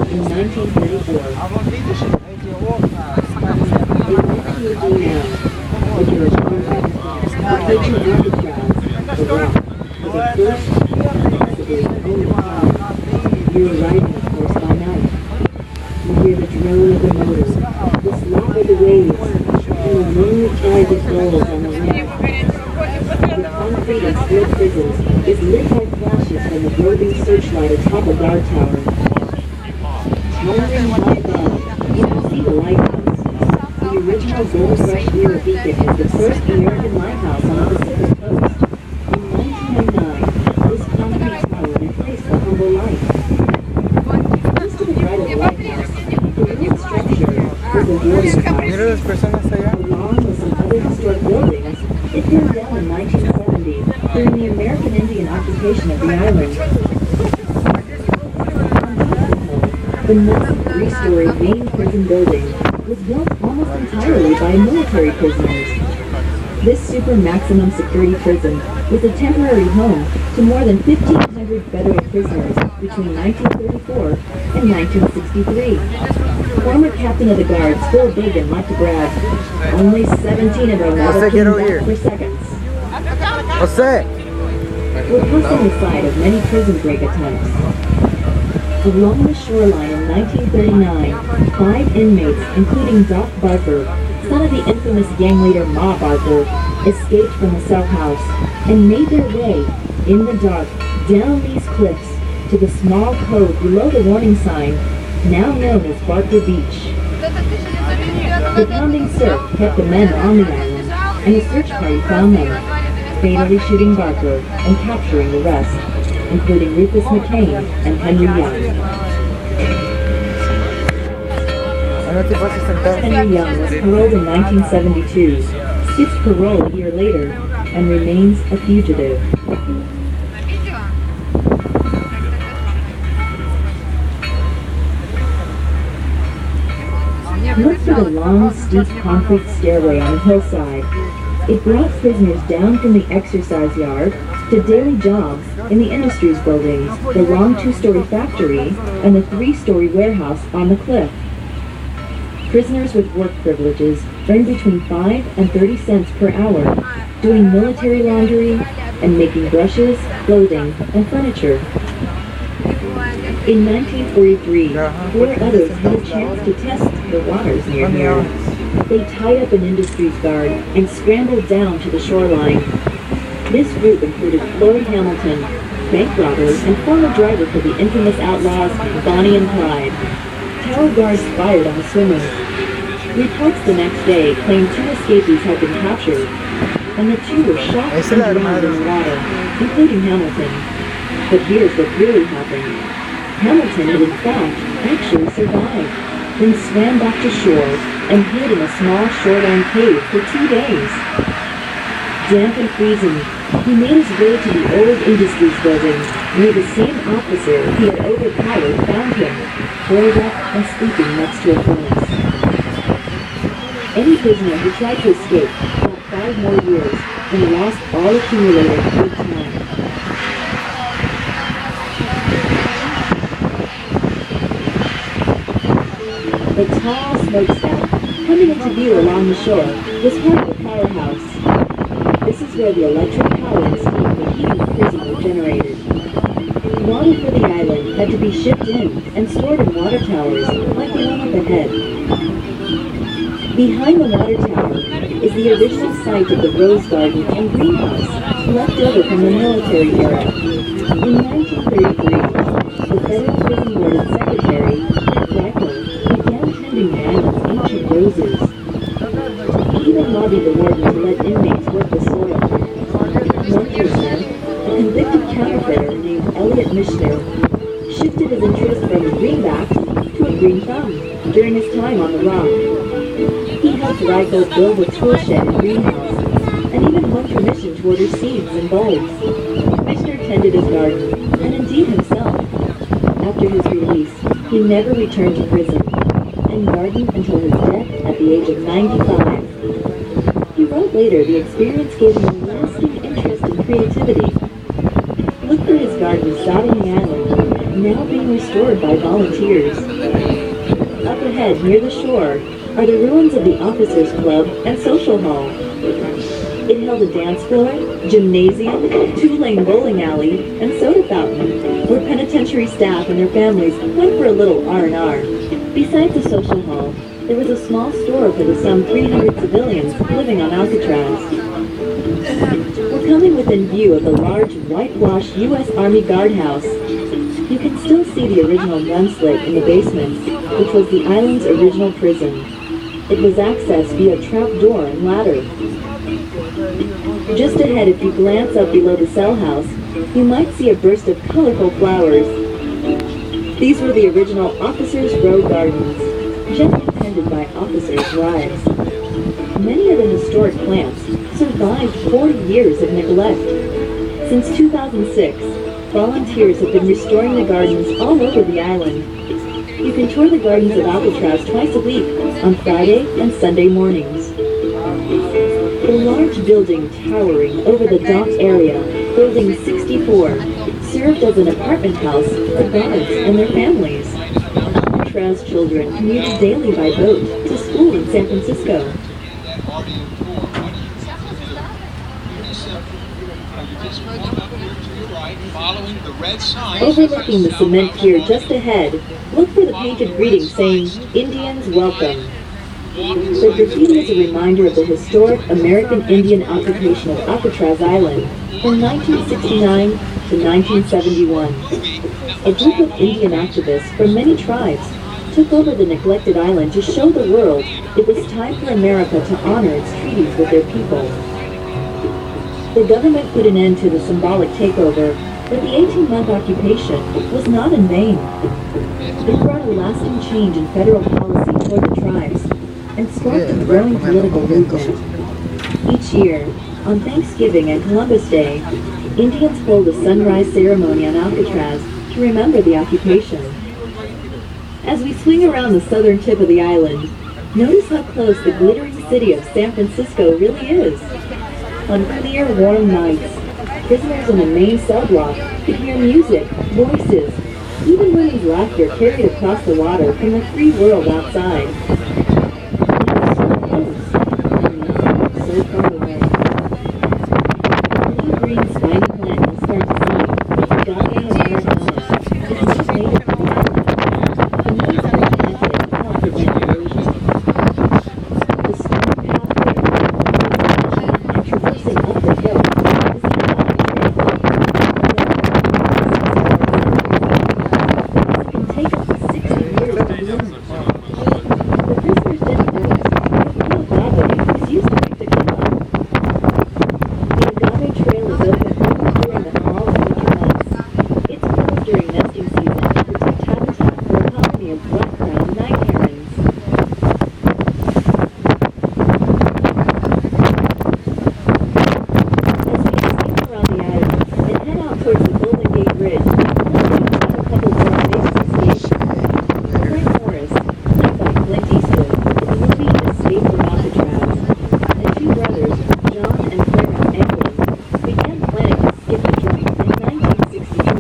in 1934. In what do you do now? If you're a convict, I'll take you to Alcatraz, the rock, for the first, possibly only time. You're riding, of course, by night. You hear the drone of the motor, the slap of the waves, and the moonlit tide that rolls on the wind. The concrete and steel prisons is lit by flashes from the roving searchlight atop a guard tower. Towering high above, you can see the lighthouse. The original Gold Rush era beacon is the first American lighthouse on the Pacific coast. In 1909, this concrete tower replaced the humble light. Just to the right of the lighthouse, the main structure is a warning tower. Along with some other historic buildings, it burned down in 1970 during the American Indian occupation of the island. The massive three-story main prison building was built almost entirely by military prisoners. This super maximum security prison was a temporary home to more than 1,500 federal prisoners between 1934 and 1963. Former captain of the guards, Phil Biggin, liked to brag, only 17 of them ever came back for seconds. We're posting the site of many prison break attempts. Along the shoreline in 1939, 5 inmates, including Doc Barker, son of the infamous gang leader Ma Barker, escaped from the cell house and made their way, in the dark, down these cliffs to the small cove below the warning sign, now known as Barker Beach. The pounding surf kept the men on the island, and a search party found them, fatally shooting Barker and capturing the rest, including Rufus McCain and Henry Young. Henry Young was paroled in 1972, skipped parole a year later, and remains a fugitive. Look for the long, steep concrete stairway on the hillside. It brought prisoners down from the exercise yard to daily jobs in the industries buildings, the long 2-story factory, and the 3-story warehouse on the cliff. Prisoners with work privileges earned between 5 and 30 cents per hour, doing military laundry and making brushes, clothing, and furniture. In 1943, 4 others had a chance to test the waters near here. They tied up an industries guard and scrambled down to the shoreline. This group included Floyd Hamilton, bank robber and former driver for the infamous outlaws Bonnie and Clyde. Tower guards fired on the swimmers. Reports the next day claimed 2 escapees had been captured, and the 2 were shot and drowned in the water, including Hamilton. But here's what really happened. Hamilton had in fact actually survived, then swam back to shore and hid in a small shoreline cave for 2 days. Damp and freezing, he made his way to the old industries building where the same officer he had overpowered found him, curled up and sleeping next to a furnace. Any prisoner who tried to escape got 5 more years and lost all accumulated good time. The tall smokestack coming into view along the shore was part of the powerhouse. This is where the electric power and steam for heating the prison were generated. Water for the island had to be shipped in and stored in water towers like the one up ahead. Behind the water tower is the original site of the rose garden and greenhouse left over from the military era. In 1933, the Federal Prison Board Secretary, began tending the island's ancient roses. He even lobbied the warden to let inmates work the soil. One prisoner, a convicted counterfeiter named Elliot Mishner, shifted his interest from a greenback to a green thumb during his time on the rock. He helped Reingold build a tool shed and greenhouse, and even won permission to order seeds and bulbs. Mishner tended his garden, and indeed himself. After his release, he never returned to prison, and gardened until his death at the age of 95. He wrote later the experience gave him a lasting interest in creativity. Look for his gardens dotting the island, now being restored by volunteers. Up ahead, near the shore, are the ruins of the Officers Club and Social Hall. It held a dance floor, gymnasium, two-lane bowling alley, and soda fountain, where penitentiary staff and their families went for a little R&R. Besides the social hall, there was a small store for the some 300 civilians living on Alcatraz. We're coming within view of the large, whitewashed U.S. Army guardhouse. You can still see the original gun slit in the basement, which was the island's original prison. It was accessed via trap door and ladder. Just ahead, if you glance up below the cell house, you might see a burst of colorful flowers. These were the original Officers' Row Gardens, gently tended by officers' wives. Many of the historic plants survived 40 years of neglect. Since 2006, volunteers have been restoring the gardens all over the island. You can tour the gardens of Alcatraz twice a week, on Friday and Sunday mornings. The large building towering over the dock area, Building 64, served as an apartment house for guards and their families. Alcatraz children commuted daily by boat to school in San Francisco. Overlooking the cement pier just ahead, look for the painted greeting saying, "Indians Welcome." The graffiti is a reminder of the historic American Indian occupation of Alcatraz Island from 1969 to 1971. A group of Indian activists from many tribes took over the neglected island to show the world it was time for America to honor its treaties with their people. The government put an end to the symbolic takeover, but the 18-month occupation was not in vain. It brought a lasting change in federal policy toward the tribes and sparked a growing political movement. Each year, on Thanksgiving and Columbus Day, Indians hold a sunrise ceremony on Alcatraz to remember the occupation. As we swing around the southern tip of the island, notice how close the glittering city of San Francisco really is. On clear, warm nights, prisoners in the main cell block could hear music, voices, even women's laughter carried across the water from the free world outside. So far away. The new green spiny plant you'll start to see, Gaga Americana, is not native to the island. The leaves are planted to help prevent erosion. The stone pathway and traversing up the hill is the It can take up to 60 years to bloom. The prisoners didn't know it, but the agave is used to make tequila. The agave trail is open only during the fall and winter months. It's closed during nesting season to protect habitat for a colony of black-crowned night herons. As we escape around the island and head out towards the Golden Gate Bridge, let's talk about a couple more amazing escapes. Frank Morris, played by Clint Eastwood in the movie Escape from Alcatraz, and two brothers, John and Clarence Anglin, began planning to skip the joint in 1963.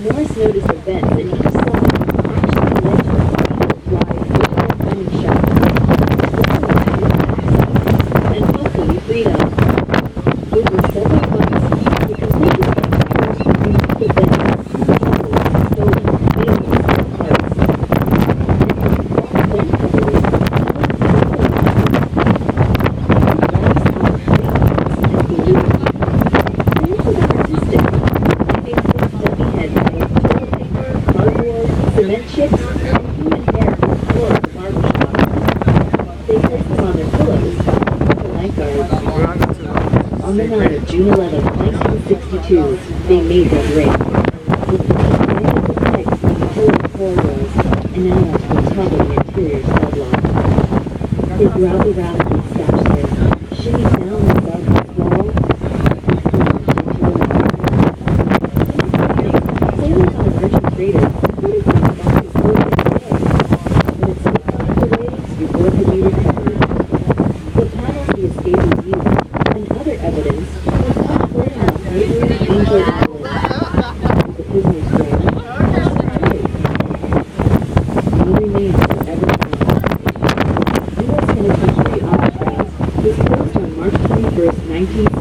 Morris noticed events in each side actually led to a field-wide digital planning shot, and hopefully freedom. Over several months, the complete drivers removed the beds, tools, stolen, vehicles, and parts. Cement chips and human hair from the floor of the barbershop. They placed them on their pillows for night guards. On the night of June 11, 1962, they made their break. With the light of the pipes in the utility corridors and out onto the top of the interior cell block. They growled around and stashed there, shimmied down the southwest wall, and plunged into the water. Sailors on a merchant freighter reported seeing boxes floating in the air, but it took 5 days before it could be recovered. The panels the escapees used and other evidence was found floating on neighboring Angel Island. The prisoners' grave 19